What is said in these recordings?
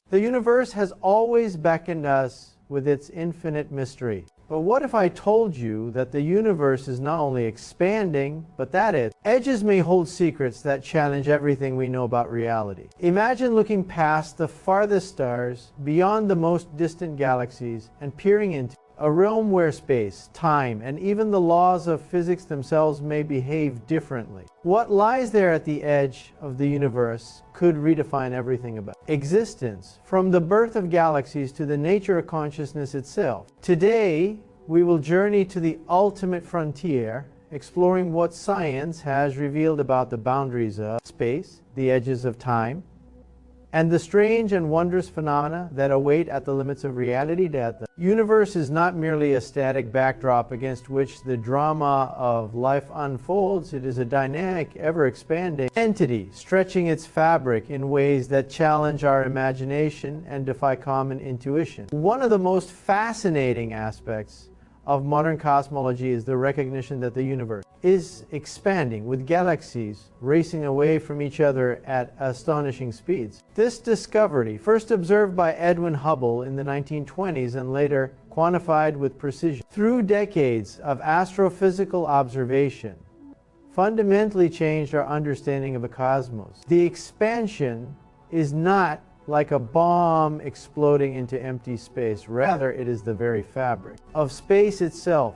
The universe has always beckoned us with its infinite mystery. But what if I told you that the universe is not only expanding, but that its edges may hold secrets that challenge everything we know about reality? Imagine looking past the farthest stars, beyond the most distant galaxies, and peering into a realm where space, time, and even the laws of physics themselves may behave differently. What lies there at the edge of the universe could redefine everything about existence, from the birth of galaxies to the nature of consciousness itself. Today, we will journey to the ultimate frontier, exploring what science has revealed about the boundaries of space, the edges of time, and the strange and wondrous phenomena that await at the limits of reality. That the universe is not merely a static backdrop against which the drama of life unfolds. It is a dynamic, ever-expanding entity, stretching its fabric in ways that challenge our imagination and defy common intuition. One of the most fascinating aspects of modern cosmology is the recognition that the universe is expanding, with galaxies racing away from each other at astonishing speeds. This discovery, first observed by Edwin Hubble in the 1920s and later quantified with precision through decades of astrophysical observation, fundamentally changed our understanding of the cosmos. The expansion is not like a bomb exploding into empty space. Rather, it is the very fabric of space itself,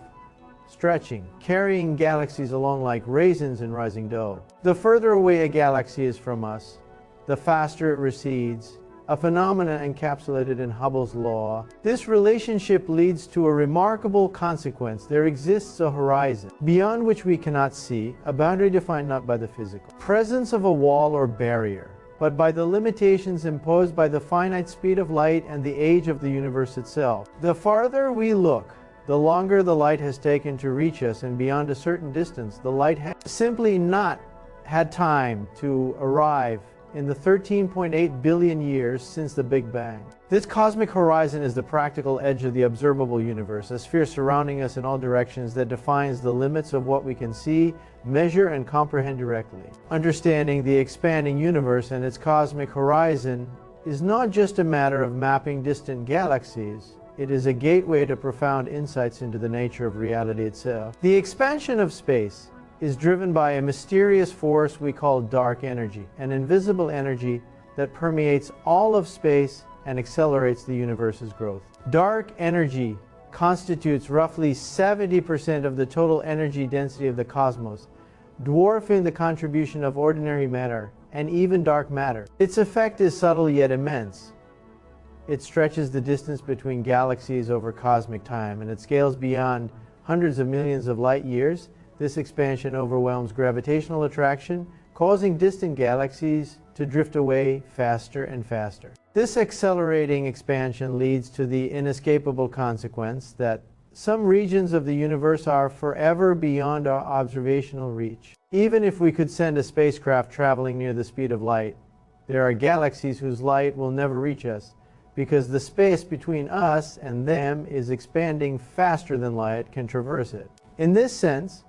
stretching, carrying galaxies along like raisins in rising dough. The further away a galaxy is from us, the faster it recedes, a phenomenon encapsulated in Hubble's law. This relationship leads to a remarkable consequence. There exists a horizon beyond which we cannot see, a boundary defined not by the physical presence of a wall or barrier, but by the limitations imposed by the finite speed of light and the age of the universe itself. The farther we look, the longer the light has taken to reach us, and beyond a certain distance, the light has simply not had time to arrive in the 13.8 billion years since the Big Bang. This cosmic horizon is the practical edge of the observable universe, a sphere surrounding us in all directions that defines the limits of what we can see, measure, and comprehend directly. Understanding the expanding universe and its cosmic horizon is not just a matter of mapping distant galaxies. It is a gateway to profound insights into the nature of reality itself. The expansion of space is driven by a mysterious force we call dark energy, an invisible energy that permeates all of space and accelerates the universe's growth. Dark energy constitutes roughly 70% of the total energy density of the cosmos, dwarfing the contribution of ordinary matter and even dark matter. Its effect is subtle yet immense. It stretches the distance between galaxies over cosmic time, and it scales beyond hundreds of millions of light years. This expansion overwhelms gravitational attraction, causing distant galaxies to drift away faster and faster. This accelerating expansion leads to the inescapable consequence that some regions of the universe are forever beyond our observational reach. Even if we could send a spacecraft traveling near the speed of light, there are galaxies whose light will never reach us, because the space between us and them is expanding faster than light can traverse it. In this sense,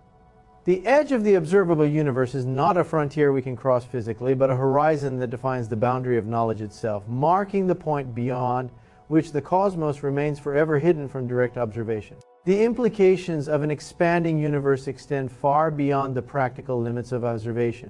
the edge of the observable universe is not a frontier we can cross physically, but a horizon that defines the boundary of knowledge itself, marking the point beyond which the cosmos remains forever hidden from direct observation. The implications of an expanding universe extend far beyond the practical limits of observation.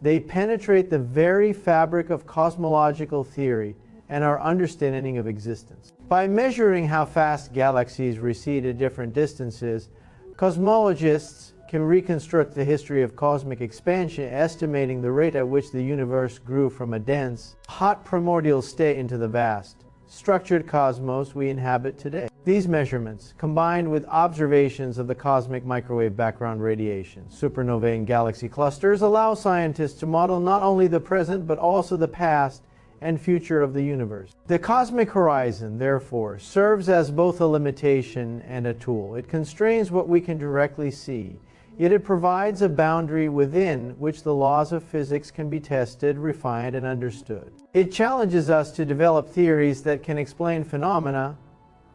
They penetrate the very fabric of cosmological theory and our understanding of existence. By measuring how fast galaxies recede at different distances, cosmologists can reconstruct the history of cosmic expansion, estimating the rate at which the universe grew from a dense, hot primordial state into the vast, structured cosmos we inhabit today. These measurements, combined with observations of the cosmic microwave background radiation, supernovae and galaxy clusters, allow scientists to model not only the present but also the past and future of the universe. The cosmic horizon, therefore, serves as both a limitation and a tool. It constrains what we can directly see, yet it provides a boundary within which the laws of physics can be tested, refined, and understood. It challenges us to develop theories that can explain phenomena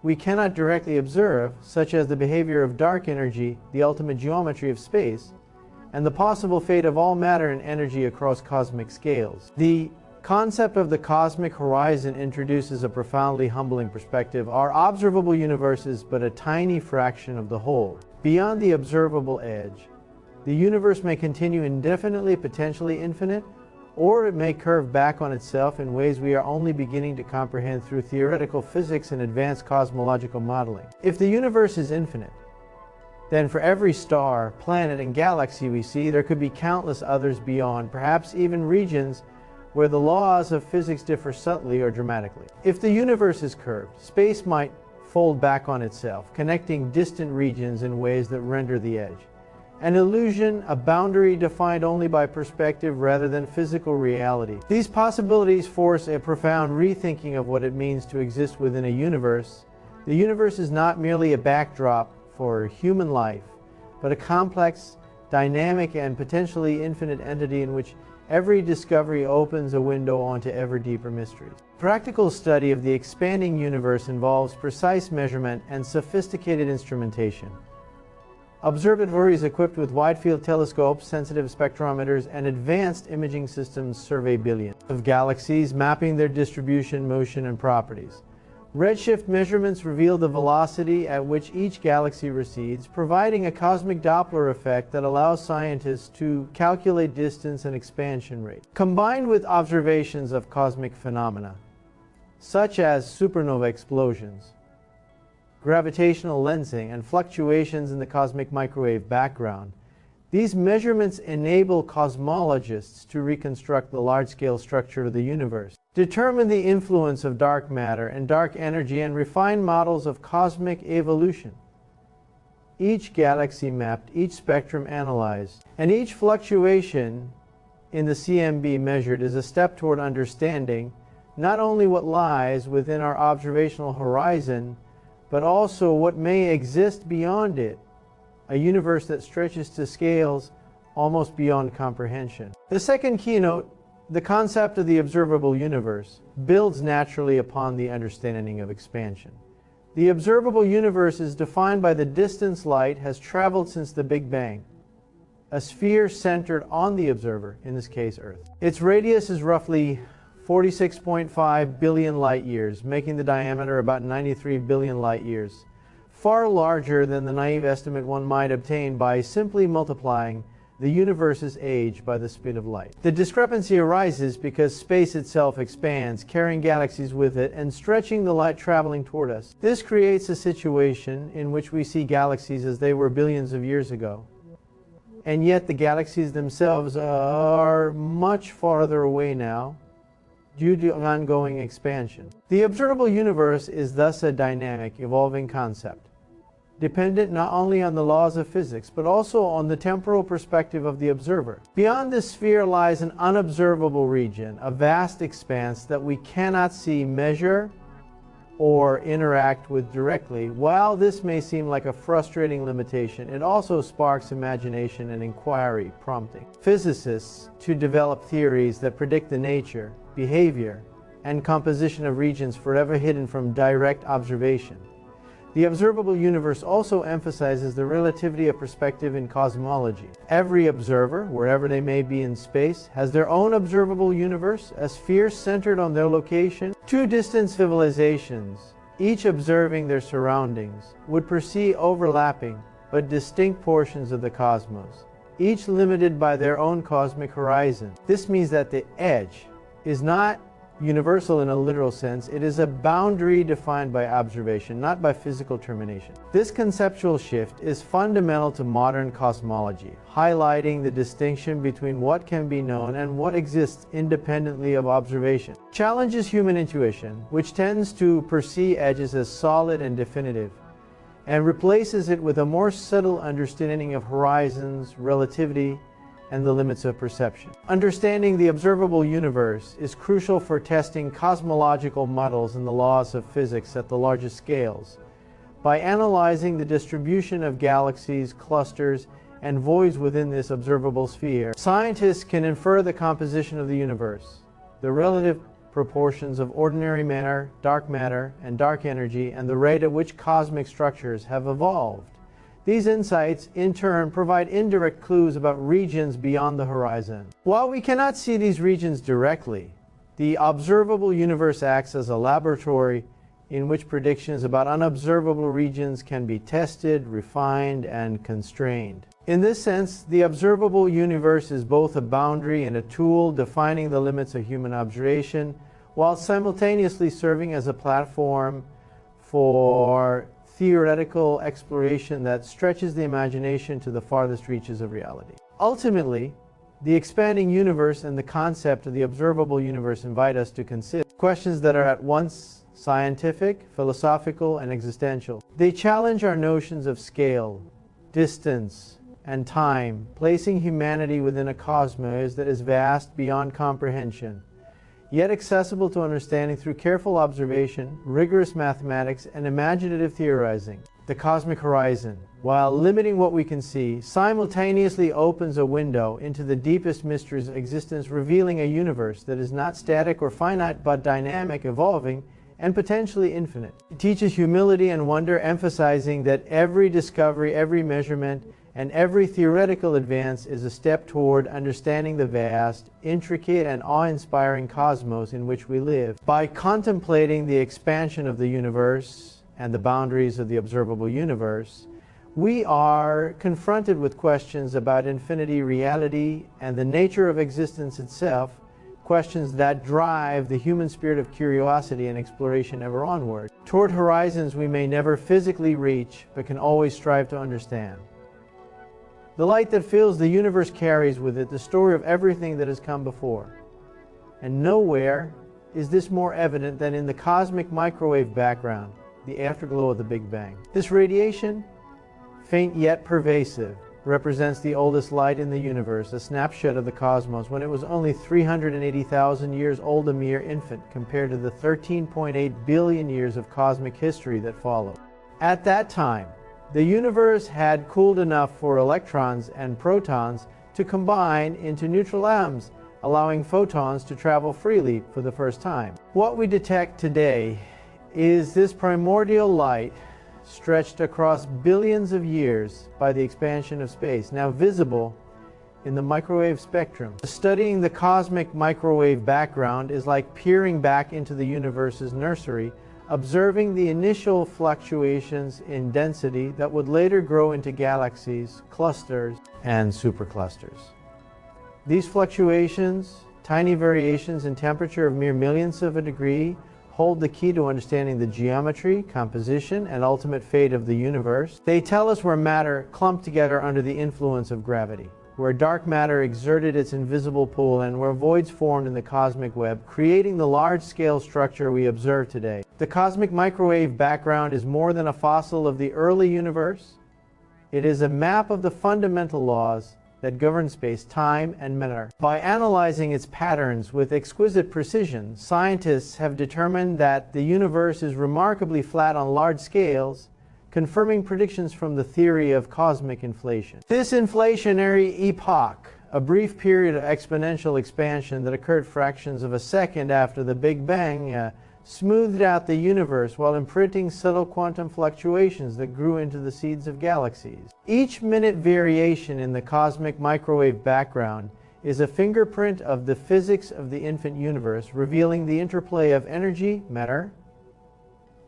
we cannot directly observe, such as the behavior of dark energy, the ultimate geometry of space, and the possible fate of all matter and energy across cosmic scales. The concept of the cosmic horizon introduces a profoundly humbling perspective. Our observable universe is but a tiny fraction of the whole. Beyond the observable edge, the universe may continue indefinitely, potentially infinite, or it may curve back on itself in ways we are only beginning to comprehend through theoretical physics and advanced cosmological modeling. If the universe is infinite, then for every star, planet, and galaxy we see, there could be countless others beyond, perhaps even regions where the laws of physics differ subtly or dramatically. If the universe is curved, space might fold back on itself, connecting distant regions in ways that render the edge an illusion, a boundary defined only by perspective rather than physical reality. These possibilities force a profound rethinking of what it means to exist within a universe. The universe is not merely a backdrop for human life, but a complex, dynamic, and potentially infinite entity in which every discovery opens a window onto ever deeper mysteries. Practical study of the expanding universe involves precise measurement and sophisticated instrumentation. Observatories equipped with wide-field telescopes, sensitive spectrometers, and advanced imaging systems survey billions of galaxies, mapping their distribution, motion, and properties. Redshift measurements reveal the velocity at which each galaxy recedes, providing a cosmic Doppler effect that allows scientists to calculate distance and expansion rate. Combined with observations of cosmic phenomena, such as supernova explosions, gravitational lensing, and fluctuations in the cosmic microwave background, these measurements enable cosmologists to reconstruct the large-scale structure of the universe, determine the influence of dark matter and dark energy, and refine models of cosmic evolution. Each galaxy mapped, each spectrum analyzed, and each fluctuation in the CMB measured is a step toward understanding not only what lies within our observational horizon, but also what may exist beyond it, a universe that stretches to scales almost beyond comprehension. The second keynote, the concept of the observable universe, builds naturally upon the understanding of expansion. The observable universe is defined by the distance light has traveled since the Big Bang, a sphere centered on the observer, in this case Earth. Its radius is roughly 46.5 billion light years, making the diameter about 93 billion light years, far larger than the naive estimate one might obtain by simply multiplying the universe's age by the speed of light. The discrepancy arises because space itself expands, carrying galaxies with it and stretching the light traveling toward us. This creates a situation in which we see galaxies as they were billions of years ago, and yet the galaxies themselves are much farther away now, due to ongoing expansion. The observable universe is thus a dynamic, evolving concept, dependent not only on the laws of physics, but also on the temporal perspective of the observer. Beyond this sphere lies an unobservable region, a vast expanse that we cannot see, measure, or interact with directly. While this may seem like a frustrating limitation, it also sparks imagination and inquiry, prompting physicists to develop theories that predict the nature, behavior, and composition of regions forever hidden from direct observation. The observable universe also emphasizes the relativity of perspective in cosmology. Every observer, wherever they may be in space, has their own observable universe, a sphere centered on their location. Two distant civilizations, each observing their surroundings, would perceive overlapping but distinct portions of the cosmos, each limited by their own cosmic horizon. This means that the edge is not universal in a literal sense. It is a boundary defined by observation, not by physical termination. This conceptual shift is fundamental to modern cosmology, highlighting the distinction between what can be known and what exists independently of observation. Challenges human intuition, which tends to perceive edges as solid and definitive, and replaces it with a more subtle understanding of horizons, relativity, and the limits of perception. Understanding the observable universe is crucial for testing cosmological models and the laws of physics at the largest scales. By analyzing the distribution of galaxies, clusters, and voids within this observable sphere, scientists can infer the composition of the universe, the relative proportions of ordinary matter, and dark energy, and the rate at which cosmic structures have evolved. These insights, in turn, provide indirect clues about regions beyond the horizon. While we cannot see these regions directly, The observable universe acts as a laboratory in which predictions about unobservable regions can be tested, refined, and constrained. In this sense, the observable universe is both a boundary and a tool defining the limits of human observation, while simultaneously serving as a platform for theoretical exploration that stretches the imagination to the farthest reaches of reality. Ultimately, the expanding universe and the concept of the observable universe invite us to consider questions that are at once scientific, philosophical, and existential. They challenge our notions of scale, distance, and time, placing humanity within a cosmos that is vast beyond comprehension, yet accessible to understanding through careful observation, rigorous mathematics, and imaginative theorizing. The cosmic horizon, while limiting what we can see, simultaneously opens a window into the deepest mysteries of existence, revealing a universe that is not static or finite, but dynamic, evolving, and potentially infinite. It teaches humility and wonder, emphasizing that every discovery, every measurement, and every theoretical advance is a step toward understanding the vast, intricate, and awe-inspiring cosmos in which we live. By contemplating the expansion of the universe and the boundaries of the observable universe, we are confronted with questions about infinity, reality, and the nature of existence itself, questions that drive the human spirit of curiosity and exploration ever onward, toward horizons we may never physically reach, but can always strive to understand. The light that fills the universe carries with it the story of everything that has come before. And nowhere is this more evident than in the cosmic microwave background, the afterglow of the Big Bang. This radiation, faint yet pervasive, represents the oldest light in the universe, a snapshot of the cosmos when it was only 380,000 years old, a mere infant, compared to the 13.8 billion years of cosmic history that followed. At that time, the universe had cooled enough for electrons and protons to combine into neutral atoms, allowing photons to travel freely for the first time. What we detect today is this primordial light stretched across billions of years by the expansion of space, now visible in the microwave spectrum. Studying the cosmic microwave background is like peering back into the universe's nursery, observing the initial fluctuations in density that would later grow into galaxies, clusters, and superclusters. These fluctuations, tiny variations in temperature of mere millionths of a degree, hold the key to understanding the geometry, composition, and ultimate fate of the universe. They tell us where matter clumped together under the influence of gravity, where dark matter exerted its invisible pull, and where voids formed in the cosmic web, creating the large-scale structure we observe today. The cosmic microwave background is more than a fossil of the early universe. It is a map of the fundamental laws that govern space, time, and matter. By analyzing its patterns with exquisite precision, scientists have determined that the universe is remarkably flat on large scales, confirming predictions from the theory of cosmic inflation. This inflationary epoch, a brief period of exponential expansion that occurred fractions of a second after the Big Bang, smoothed out the universe while imprinting subtle quantum fluctuations that grew into the seeds of galaxies. Each minute variation in the cosmic microwave background is a fingerprint of the physics of the infant universe, revealing the interplay of energy, matter,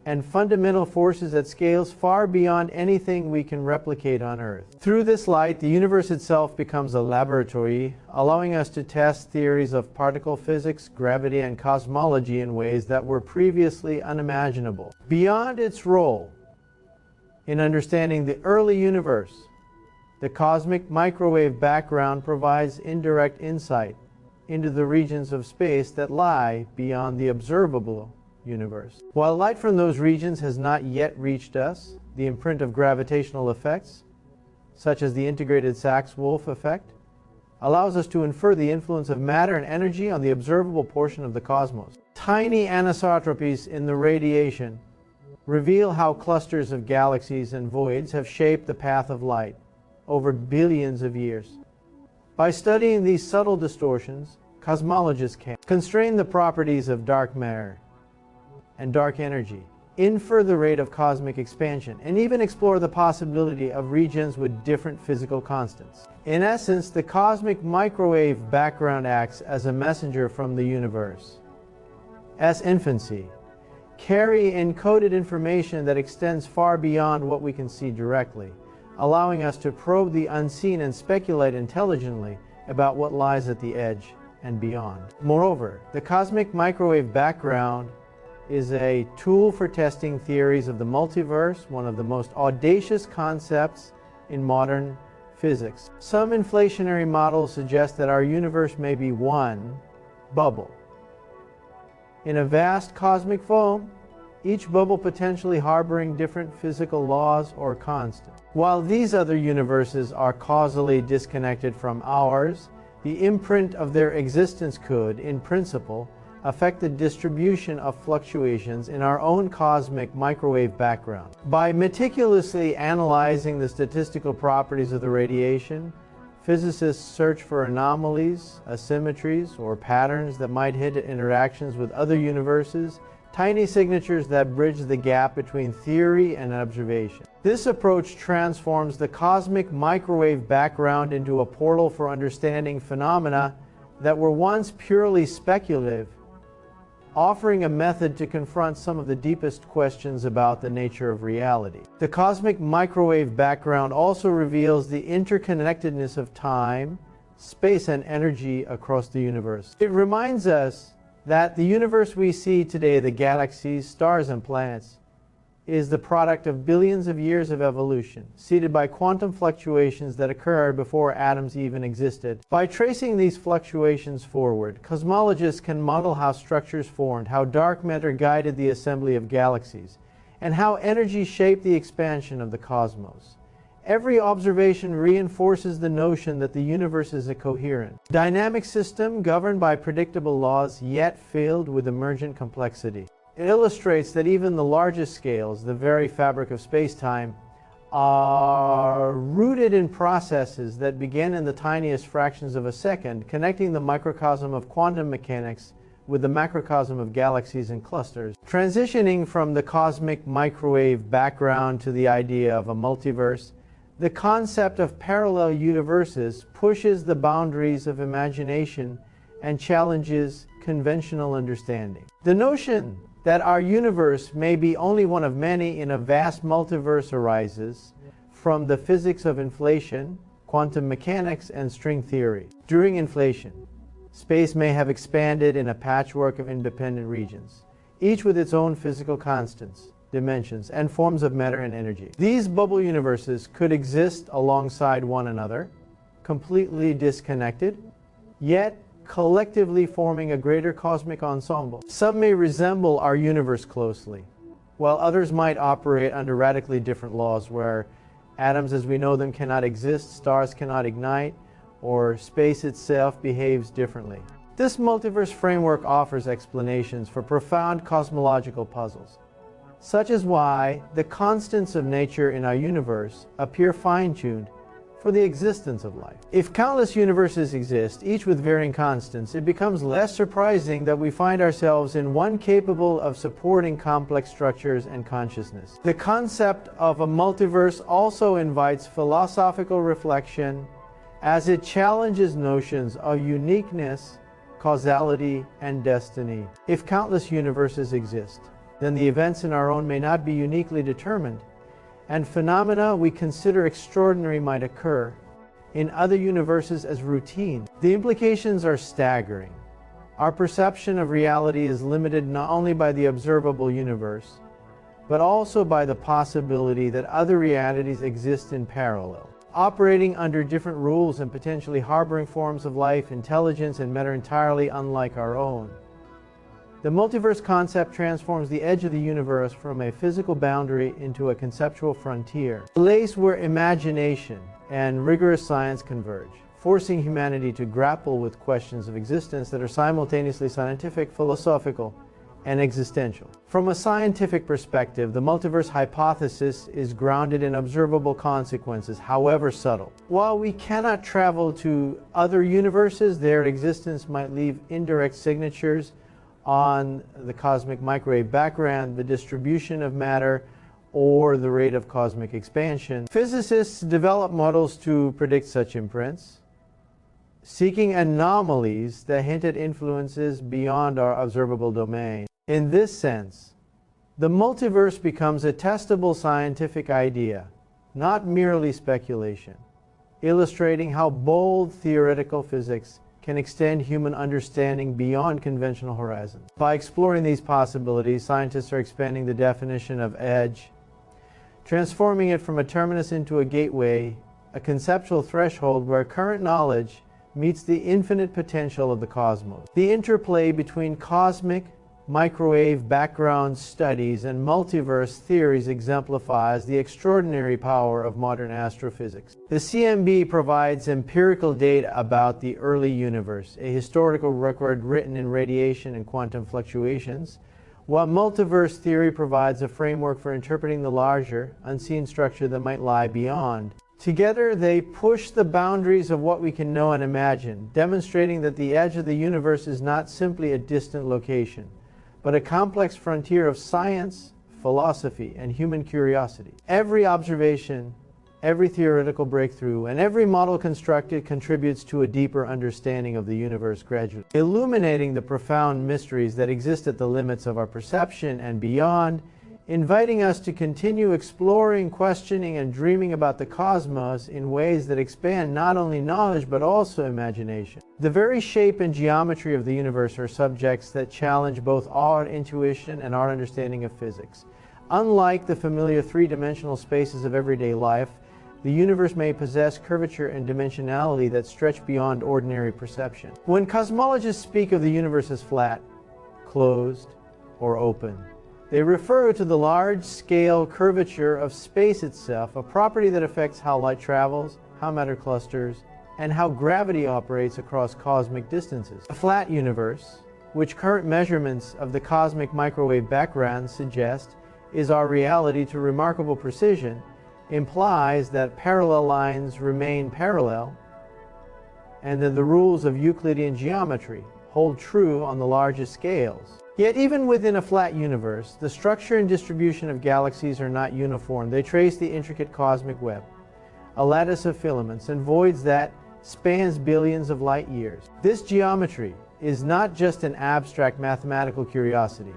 and fundamental forces at scales far beyond anything we can replicate on Earth. Through this light, the universe itself becomes a laboratory, allowing us to test theories of particle physics, gravity, and cosmology in ways that were previously unimaginable. Beyond its role in understanding the early universe, the cosmic microwave background provides indirect insight into the regions of space that lie beyond the observable universe. While light from those regions has not yet reached us, the imprint of gravitational effects, such as the integrated Sachs-Wolf effect, allows us to infer the influence of matter and energy on the observable portion of the cosmos. Tiny anisotropies in the radiation reveal how clusters of galaxies and voids have shaped the path of light over billions of years. By studying these subtle distortions, cosmologists can constrain the properties of dark matter and dark energy, infer the rate of cosmic expansion, and even explore the possibility of regions with different physical constants. In essence, the cosmic microwave background acts as a messenger from the universe, infancy, carry encoded information that extends far beyond what we can see directly, allowing us to probe the unseen and speculate intelligently about what lies at the edge and beyond. Moreover, the cosmic microwave background is a tool for testing theories of the multiverse, one of the most audacious concepts in modern physics. Some inflationary models suggest that our universe may be one bubble in a vast cosmic foam, each bubble potentially harboring different physical laws or constants. While these other universes are causally disconnected from ours, the imprint of their existence could, in principle, affect the distribution of fluctuations in our own cosmic microwave background. By meticulously analyzing the statistical properties of the radiation, physicists search for anomalies, asymmetries, or patterns that might hint at interactions with other universes, tiny signatures that bridge the gap between theory and observation. This approach transforms the cosmic microwave background into a portal for understanding phenomena that were once purely speculative, offering a method to confront some of the deepest questions about the nature of reality. The cosmic microwave background also reveals the interconnectedness of time, space, and energy across the universe. It reminds us that the universe we see today, the galaxies, stars, and planets, is the product of billions of years of evolution, seeded by quantum fluctuations that occurred before atoms even existed. By tracing these fluctuations forward, cosmologists can model how structures formed, how dark matter guided the assembly of galaxies, and how energy shaped the expansion of the cosmos. Every observation reinforces the notion that the universe is a coherent, dynamic system governed by predictable laws, yet filled with emergent complexity. It illustrates that even the largest scales, the very fabric of space-time, are rooted in processes that begin in the tiniest fractions of a second, connecting the microcosm of quantum mechanics with the macrocosm of galaxies and clusters. Transitioning from the cosmic microwave background to the idea of a multiverse, the concept of parallel universes pushes the boundaries of imagination and challenges conventional understanding. The notion that our universe may be only one of many in a vast multiverse arises from the physics of inflation, quantum mechanics, and string theory. During inflation, space may have expanded in a patchwork of independent regions, each with its own physical constants, dimensions, and forms of matter and energy. These bubble universes could exist alongside one another, completely disconnected, yet collectively forming a greater cosmic ensemble. Some may resemble our universe closely, while others might operate under radically different laws where atoms as we know them cannot exist, stars cannot ignite, or space itself behaves differently. This multiverse framework offers explanations for profound cosmological puzzles, such as why the constants of nature in our universe appear fine-tuned for the existence of life. If countless universes exist, each with varying constants, it becomes less surprising that we find ourselves in one capable of supporting complex structures and consciousness. The concept of a multiverse also invites philosophical reflection as it challenges notions of uniqueness, causality, and destiny. If countless universes exist, then the events in our own may not be uniquely determined, and phenomena we consider extraordinary might occur in other universes as routine. The implications are staggering. Our perception of reality is limited not only by the observable universe, but also by the possibility that other realities exist in parallel, operating under different rules and potentially harboring forms of life, intelligence, and matter entirely unlike our own. The multiverse concept transforms the edge of the universe from a physical boundary into a conceptual frontier, a place where imagination and rigorous science converge, forcing humanity to grapple with questions of existence that are simultaneously scientific, philosophical, and existential. From a scientific perspective, the multiverse hypothesis is grounded in observable consequences, however subtle. While we cannot travel to other universes, their existence might leave indirect signatures on the cosmic microwave background, the distribution of matter, or the rate of cosmic expansion. Physicists develop models to predict such imprints. seeking anomalies that hint at influences beyond our observable domain. In this sense, the multiverse becomes a testable scientific idea, not merely speculation, illustrating how bold theoretical physics can extend human understanding beyond conventional horizons. By exploring these possibilities, scientists are expanding the definition of edge, transforming it from a terminus into a gateway, a conceptual threshold where current knowledge meets the infinite potential of the cosmos. The interplay between cosmic, microwave background studies and multiverse theories exemplifies the extraordinary power of modern astrophysics. The CMB provides empirical data about the early universe, a historical record written in radiation and quantum fluctuations, while multiverse theory provides a framework for interpreting the larger, unseen structure that might lie beyond. Together, they push the boundaries of what we can know and imagine, demonstrating that the edge of the universe is not simply a distant location, but a complex frontier of science, philosophy, and human curiosity. Every observation, every theoretical breakthrough, and every model constructed contributes to a deeper understanding of the universe gradually, illuminating the profound mysteries that exist at the limits of our perception and beyond, inviting us to continue exploring, questioning, and dreaming about the cosmos in ways that expand not only knowledge but also imagination. The very shape and geometry of the universe are subjects that challenge both our intuition and our understanding of physics. Unlike the familiar three-dimensional spaces of everyday life, the universe may possess curvature and dimensionality that stretch beyond ordinary perception. When cosmologists speak of the universe as flat, closed, or open, they refer to the large-scale curvature of space itself, a property that affects how light travels, how matter clusters, and how gravity operates across cosmic distances. A flat universe, which current measurements of the cosmic microwave background suggest is our reality to remarkable precision, implies that parallel lines remain parallel and that the rules of Euclidean geometry hold true on the largest scales. Yet even within a flat universe, the structure and distribution of galaxies are not uniform. They trace the intricate cosmic web, a lattice of filaments and voids that spans billions of light years. This geometry is not just an abstract mathematical curiosity.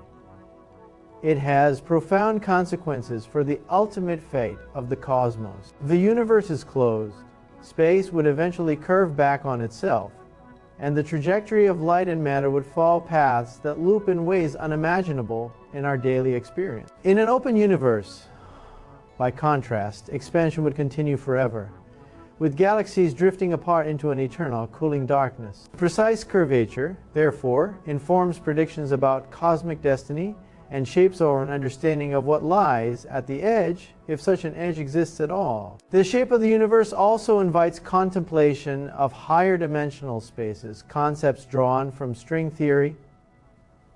It has profound consequences for the ultimate fate of the cosmos. The universe is closed. Space would eventually curve back on itself, and the trajectory of light and matter would follow paths that loop in ways unimaginable in our daily experience. In an open universe, by contrast, expansion would continue forever, with galaxies drifting apart into an eternal, cooling darkness. Precise curvature, therefore, informs predictions about cosmic destiny and shapes our understanding of what lies at the edge, if such an edge exists at all. The shape of the universe also invites contemplation of higher dimensional spaces, concepts drawn from string theory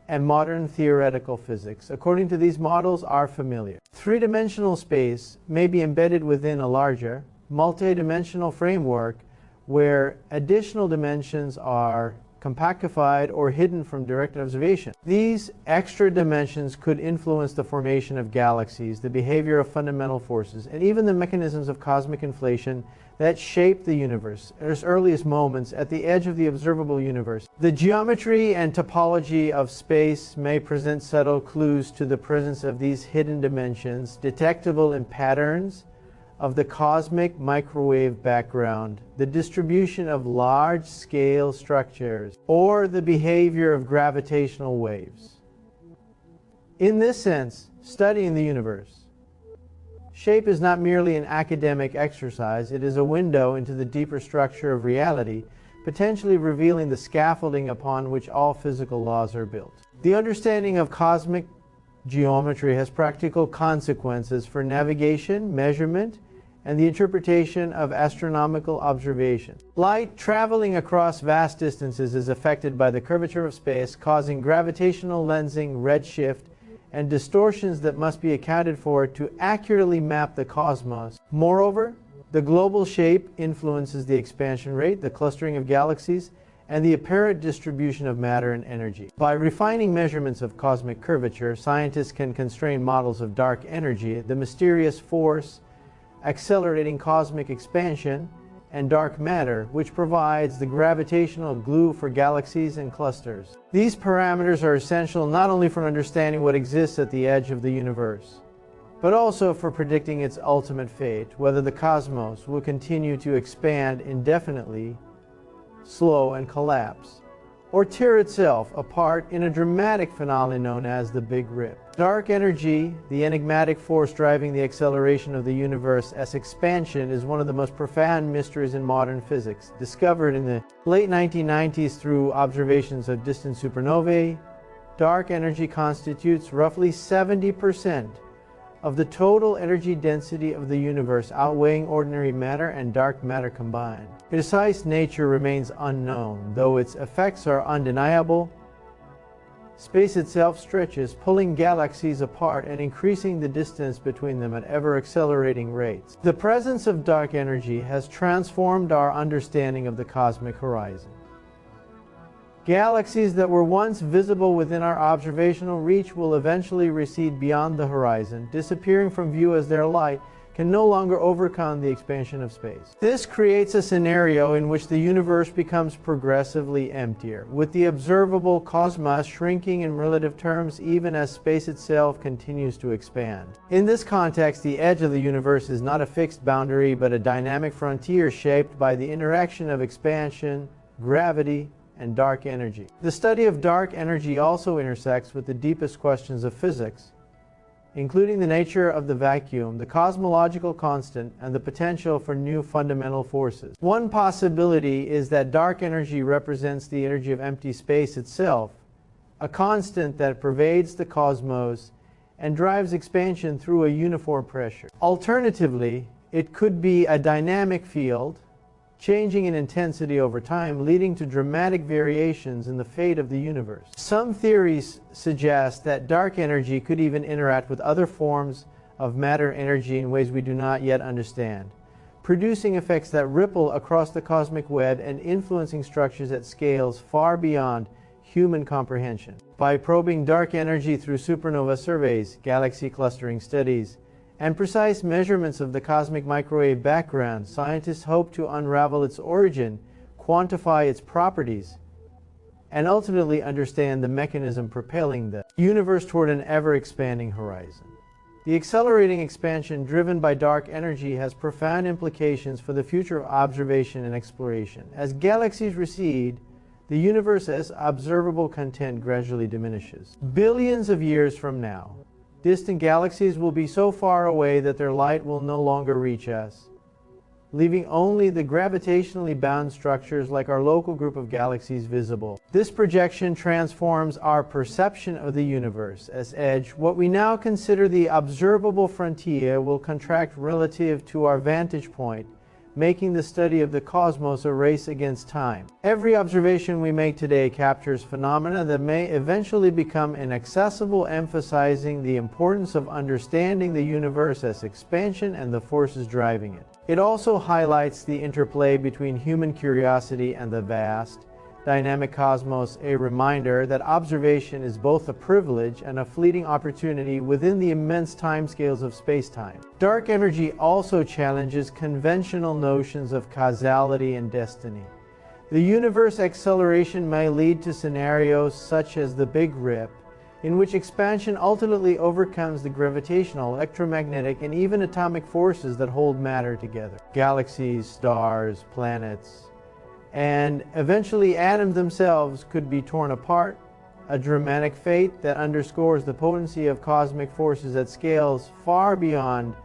and modern theoretical physics. According to these models, are familiar. Three-dimensional space may be embedded within a larger, multi-dimensional framework where additional dimensions are compactified or hidden from direct observation. These extra dimensions could influence the formation of galaxies, the behavior of fundamental forces, and even the mechanisms of cosmic inflation that shape the universe at its earliest moments at the edge of the observable universe. The geometry and topology of space may present subtle clues to the presence of these hidden dimensions, detectable in patterns of the cosmic microwave background, the distribution of large-scale structures, or the behavior of gravitational waves. In this sense, studying the universe, shape is not merely an academic exercise, it is a window into the deeper structure of reality, potentially revealing the scaffolding upon which all physical laws are built. The understanding of cosmic geometry has practical consequences for navigation, measurement, and the interpretation of astronomical observation. Light traveling across vast distances is affected by the curvature of space, causing gravitational lensing, redshift, and distortions that must be accounted for to accurately map the cosmos. Moreover, the global shape influences the expansion rate, the clustering of galaxies, and the apparent distribution of matter and energy. By refining measurements of cosmic curvature, scientists can constrain models of dark energy, the mysterious force accelerating cosmic expansion, and dark matter, which provides the gravitational glue for galaxies and clusters. These parameters are essential not only for understanding what exists at the edge of the universe, but also for predicting its ultimate fate, whether the cosmos will continue to expand indefinitely, slow and collapse, or tear itself apart in a dramatic phenomenon known as the Big Rip. Dark energy, the enigmatic force driving the acceleration of the universe as expansion, is one of the most profound mysteries in modern physics. Discovered in the late 1990s through observations of distant supernovae, dark energy constitutes roughly 70% of the total energy density of the universe, outweighing ordinary matter and dark matter combined. Its precise nature remains unknown, though its effects are undeniable. Space itself stretches, pulling galaxies apart and increasing the distance between them at ever-accelerating rates. The presence of dark energy has transformed our understanding of the cosmic horizon. Galaxies that were once visible within our observational reach will eventually recede beyond the horizon, disappearing from view as their light can no longer overcome the expansion of space. This creates a scenario in which the universe becomes progressively emptier, with the observable cosmos shrinking in relative terms even as space itself continues to expand. In this context, the edge of the universe is not a fixed boundary but a dynamic frontier shaped by the interaction of expansion, gravity, and dark energy. The study of dark energy also intersects with the deepest questions of physics, including the nature of the vacuum, the cosmological constant, and the potential for new fundamental forces. One possibility is that dark energy represents the energy of empty space itself, a constant that pervades the cosmos and drives expansion through a uniform pressure. Alternatively, it could be a dynamic field, changing in intensity over time, leading to dramatic variations in the fate of the universe. Some theories suggest that dark energy could even interact with other forms of matter energy in ways we do not yet understand, producing effects that ripple across the cosmic web and influencing structures at scales far beyond human comprehension. By probing dark energy through supernova surveys, galaxy clustering studies, and precise measurements of the cosmic microwave background, scientists hope to unravel its origin, quantify its properties, and ultimately understand the mechanism propelling the universe toward an ever-expanding horizon. The accelerating expansion driven by dark energy has profound implications for the future of observation and exploration. As galaxies recede, the universe's observable content gradually diminishes. Billions of years from now, distant galaxies will be so far away that their light will no longer reach us, leaving only the gravitationally bound structures like our local group of galaxies visible. This projection transforms our perception of the universe as edge. What we now consider the observable frontier will contract relative to our vantage point, making the study of the cosmos a race against time. Every observation we make today captures phenomena that may eventually become inaccessible, emphasizing the importance of understanding the universe as expansion and the forces driving it. It also highlights the interplay between human curiosity and the vast, dynamic cosmos, a reminder that observation is both a privilege and a fleeting opportunity within the immense timescales of space-time. Dark energy also challenges conventional notions of causality and destiny. The universe acceleration may lead to scenarios such as the Big Rip, in which expansion ultimately overcomes the gravitational, electromagnetic, and even atomic forces that hold matter together. Galaxies, stars, planets, and eventually atoms themselves could be torn apart, a dramatic fate that underscores the potency of cosmic forces at scales far beyond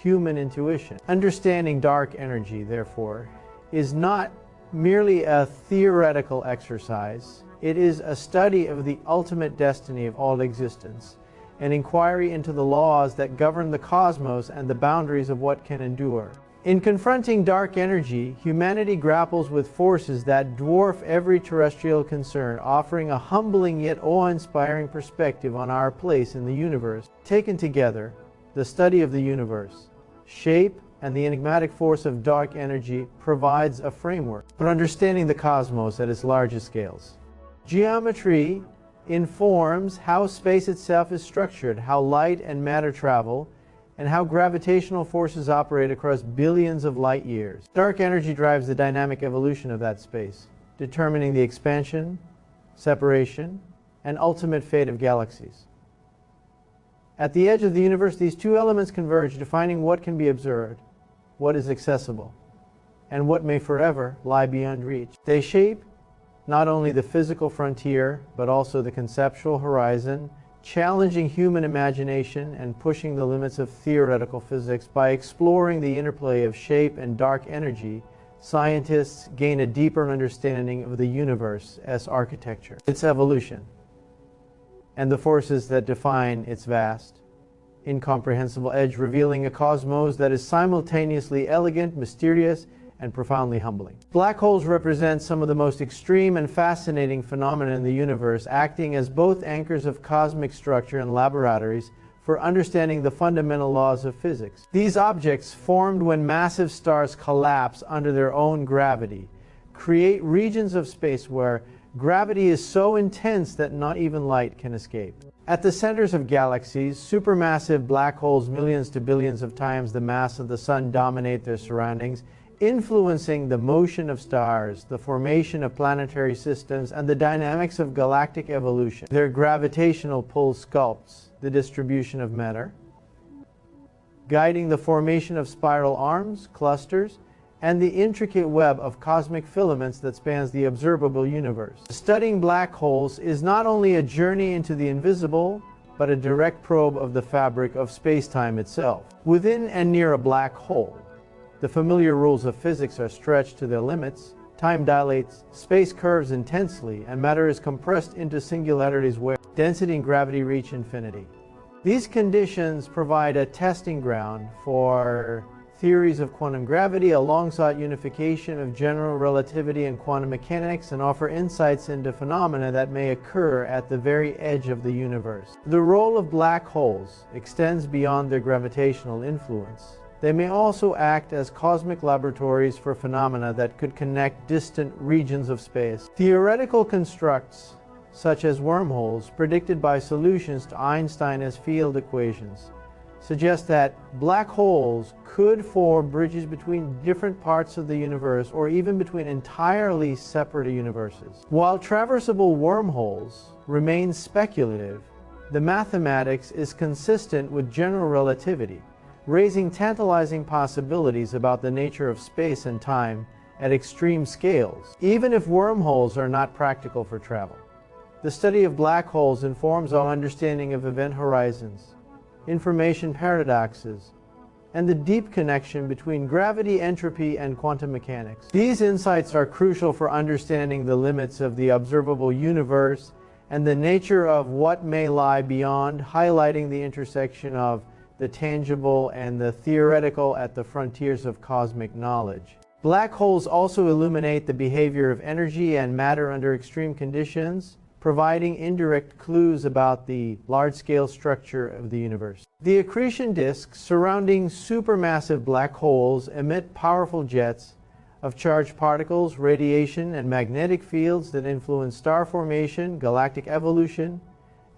human intuition. Understanding dark energy, therefore, is not merely a theoretical exercise. It is a study of the ultimate destiny of all existence, an inquiry into the laws that govern the cosmos and the boundaries of what can endure. In confronting dark energy, humanity grapples with forces that dwarf every terrestrial concern, offering a humbling yet awe-inspiring perspective on our place in the universe. Taken together, the study of the universe, shape, and the enigmatic force of dark energy provides a framework for understanding the cosmos at its largest scales. Geometry informs how space itself is structured, how light and matter travel, and how gravitational forces operate across billions of light years. Dark energy drives the dynamic evolution of that space, determining the expansion, separation, and ultimate fate of galaxies. At the edge of the universe, these two elements converge, defining what can be observed, what is accessible, and what may forever lie beyond reach. They shape not only the physical frontier, but also the conceptual horizon, challenging human imagination and pushing the limits of theoretical physics. By exploring the interplay of shape and dark energy, scientists gain a deeper understanding of the universe as architecture, its evolution, and the forces that define its vast, incomprehensible edge, revealing a cosmos that is simultaneously elegant, mysterious, and profoundly humbling. Black holes represent some of the most extreme and fascinating phenomena in the universe, acting as both anchors of cosmic structure and laboratories for understanding the fundamental laws of physics. These objects, formed when massive stars collapse under their own gravity, create regions of space where gravity is so intense that not even light can escape. At the centers of galaxies, supermassive black holes millions to billions of times the mass of the Sun dominate their surroundings, influencing the motion of stars, the formation of planetary systems, and the dynamics of galactic evolution. Their gravitational pull sculpts the distribution of matter, guiding the formation of spiral arms, clusters, and the intricate web of cosmic filaments that spans the observable universe. Studying black holes is not only a journey into the invisible, but a direct probe of the fabric of space-time itself. Within and near a black hole, the familiar rules of physics are stretched to their limits, time dilates, space curves intensely, and matter is compressed into singularities where density and gravity reach infinity. These conditions provide a testing ground for theories of quantum gravity, a long-sought unification of general relativity and quantum mechanics, and offer insights into phenomena that may occur at the very edge of the universe. The role of black holes extends beyond their gravitational influence. They may also act as cosmic laboratories for phenomena that could connect distant regions of space. Theoretical constructs, such as wormholes, predicted by solutions to Einstein's field equations, suggest that black holes could form bridges between different parts of the universe or even between entirely separate universes. While traversable wormholes remain speculative, the mathematics is consistent with general relativity, raising tantalizing possibilities about the nature of space and time at extreme scales, even if wormholes are not practical for travel. The study of black holes informs our understanding of event horizons, information paradoxes, and the deep connection between gravity, entropy, and quantum mechanics. These insights are crucial for understanding the limits of the observable universe and the nature of what may lie beyond, highlighting the intersection of the tangible and the theoretical at the frontiers of cosmic knowledge. Black holes also illuminate the behavior of energy and matter under extreme conditions, providing indirect clues about the large-scale structure of the universe. The accretion disks surrounding supermassive black holes emit powerful jets of charged particles, radiation, and magnetic fields that influence star formation, galactic evolution,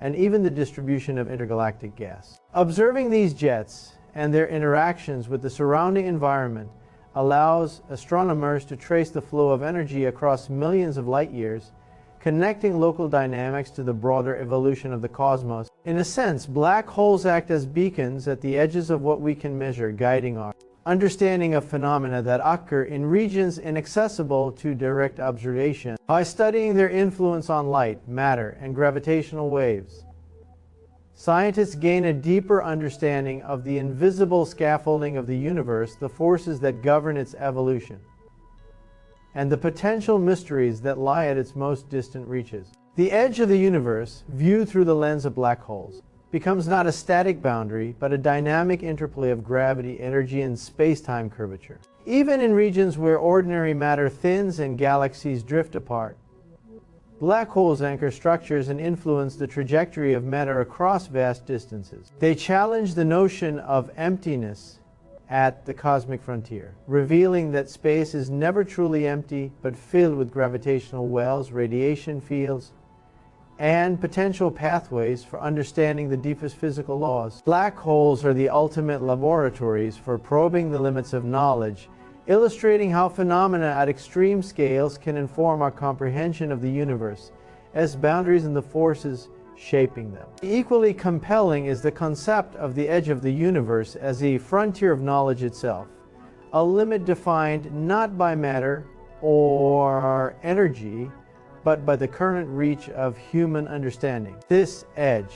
and even the distribution of intergalactic gas. Observing these jets and their interactions with the surrounding environment allows astronomers to trace the flow of energy across millions of light years, connecting local dynamics to the broader evolution of the cosmos. In a sense, black holes act as beacons at the edges of what we can measure, guiding our understanding of phenomena that occur in regions inaccessible to direct observation. By studying their influence on light, matter, and gravitational waves, scientists gain a deeper understanding of the invisible scaffolding of the universe, the forces that govern its evolution, and the potential mysteries that lie at its most distant reaches. The edge of the universe, viewed through the lens of black holes, becomes not a static boundary, but a dynamic interplay of gravity, energy, and space-time curvature. Even in regions where ordinary matter thins and galaxies drift apart, black holes anchor structures and influence the trajectory of matter across vast distances. They challenge the notion of emptiness at the cosmic frontier, revealing that space is never truly empty, but filled with gravitational wells, radiation fields, and potential pathways for understanding the deepest physical laws. Black holes are the ultimate laboratories for probing the limits of knowledge, illustrating how phenomena at extreme scales can inform our comprehension of the universe, as boundaries and the forces shaping them. Equally compelling is the concept of the edge of the universe as a frontier of knowledge itself, a limit defined not by matter or energy, but by the current reach of human understanding. This edge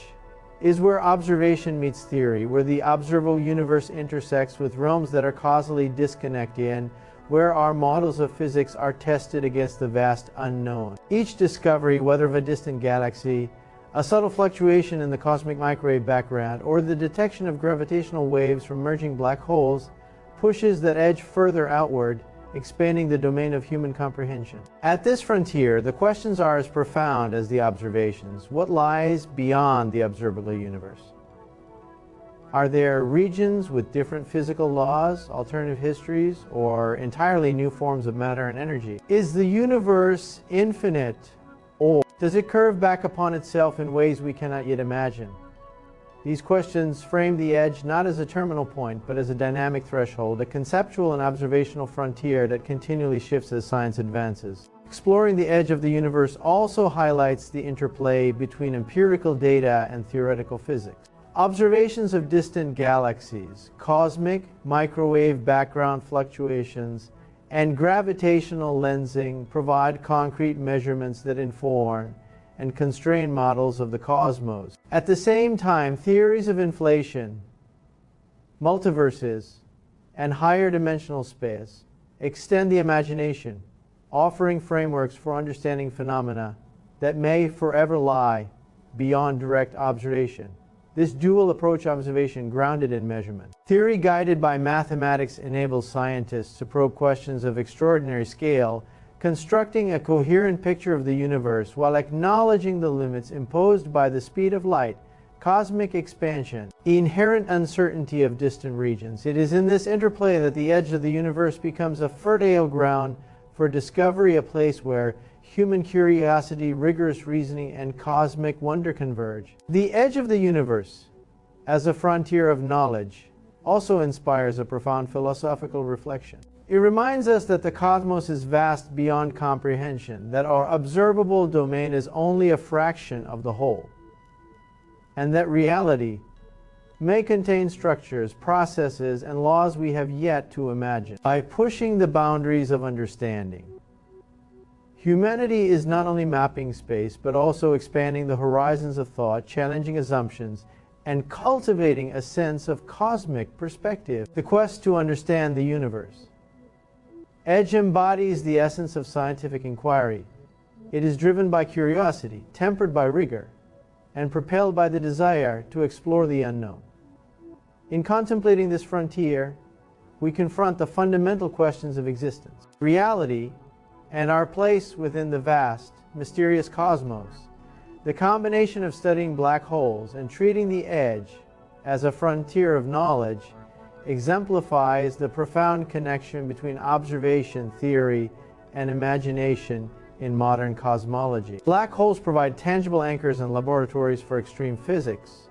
is where observation meets theory, where the observable universe intersects with realms that are causally disconnected, and where our models of physics are tested against the vast unknown. Each discovery, whether of a distant galaxy, a subtle fluctuation in the cosmic microwave background, or the detection of gravitational waves from merging black holes, pushes that edge further outward, expanding the domain of human comprehension. At this frontier, the questions are as profound as the observations. What lies beyond the observable universe? Are there regions with different physical laws, alternative histories, or entirely new forms of matter and energy? Is the universe infinite, or does it curve back upon itself in ways we cannot yet imagine? These questions frame the edge not as a terminal point, but as a dynamic threshold, a conceptual and observational frontier that continually shifts as science advances. Exploring the edge of the universe also highlights the interplay between empirical data and theoretical physics. Observations of distant galaxies, cosmic microwave background fluctuations, and gravitational lensing provide concrete measurements that inform and constrain models of the cosmos. At the same time, theories of inflation, multiverses, and higher dimensional space extend the imagination, offering frameworks for understanding phenomena that may forever lie beyond direct observation. This dual approach observation grounded in measurement. Theory guided by mathematics enables scientists to probe questions of extraordinary scale, constructing a coherent picture of the universe while acknowledging the limits imposed by the speed of light, cosmic expansion, inherent uncertainty of distant regions. It is in this interplay that the edge of the universe becomes a fertile ground for discovery, a place where human curiosity, rigorous reasoning, and cosmic wonder converge. The edge of the universe, as a frontier of knowledge, also inspires a profound philosophical reflection. It reminds us that the cosmos is vast beyond comprehension, that our observable domain is only a fraction of the whole, and that reality may contain structures, processes, and laws we have yet to imagine. By pushing the boundaries of understanding, humanity is not only mapping space, but also expanding the horizons of thought, challenging assumptions, and cultivating a sense of cosmic perspective. The quest to understand the universe. Edge embodies the essence of scientific inquiry. It is driven by curiosity, tempered by rigor, and propelled by the desire to explore the unknown. In contemplating this frontier, we confront the fundamental questions of existence, reality, and our place within the vast, mysterious cosmos. The combination of studying black holes and treating the edge as a frontier of knowledge exemplifies the profound connection between observation, theory, and imagination in modern cosmology. Black holes provide tangible anchors and laboratories for extreme physics,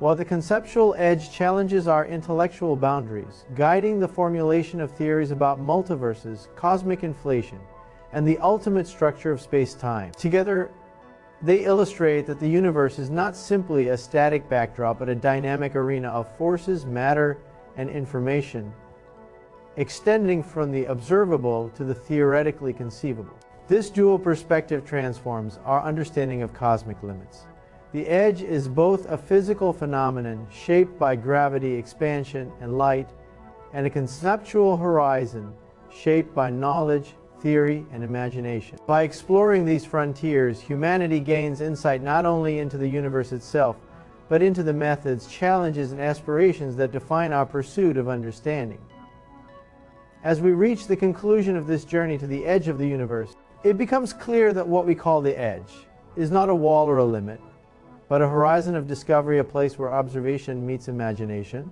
while the conceptual edge challenges our intellectual boundaries, guiding the formulation of theories about multiverses, cosmic inflation, and the ultimate structure of space-time. Together, they illustrate that the universe is not simply a static backdrop, but a dynamic arena of forces, matter, and information, extending from the observable to the theoretically conceivable. This dual perspective transforms our understanding of cosmic limits. The edge is both a physical phenomenon shaped by gravity, expansion, and light, and a conceptual horizon shaped by knowledge, theory, and imagination. By exploring these frontiers, humanity gains insight not only into the universe itself, but into the methods, challenges, and aspirations that define our pursuit of understanding. As we reach the conclusion of this journey to the edge of the universe, it becomes clear that what we call the edge is not a wall or a limit, but a horizon of discovery, a place where observation meets imagination,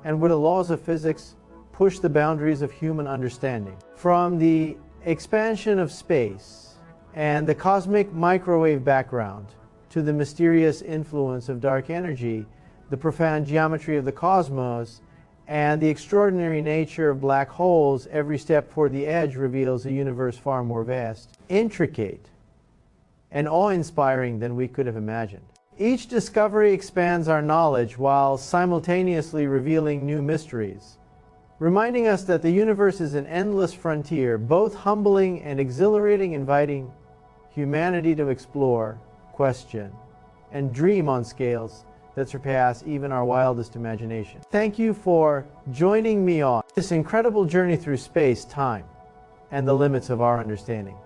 and where the laws of physics push the boundaries of human understanding. From the expansion of space and the cosmic microwave background to the mysterious influence of dark energy, the profound geometry of the cosmos, and the extraordinary nature of black holes, every step toward the edge reveals a universe far more vast, intricate, and awe-inspiring than we could have imagined. Each discovery expands our knowledge while simultaneously revealing new mysteries, reminding us that the universe is an endless frontier, both humbling and exhilarating, inviting humanity to explore, question, and dream on scales that surpass even our wildest imagination. Thank you for joining me on this incredible journey through space, time, and the limits of our understanding.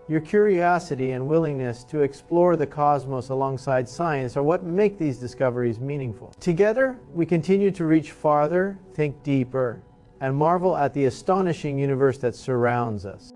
Your curiosity and willingness to explore the cosmos alongside science are what make these discoveries meaningful. Together, we continue to reach farther, think deeper, and marvel at the astonishing universe that surrounds us.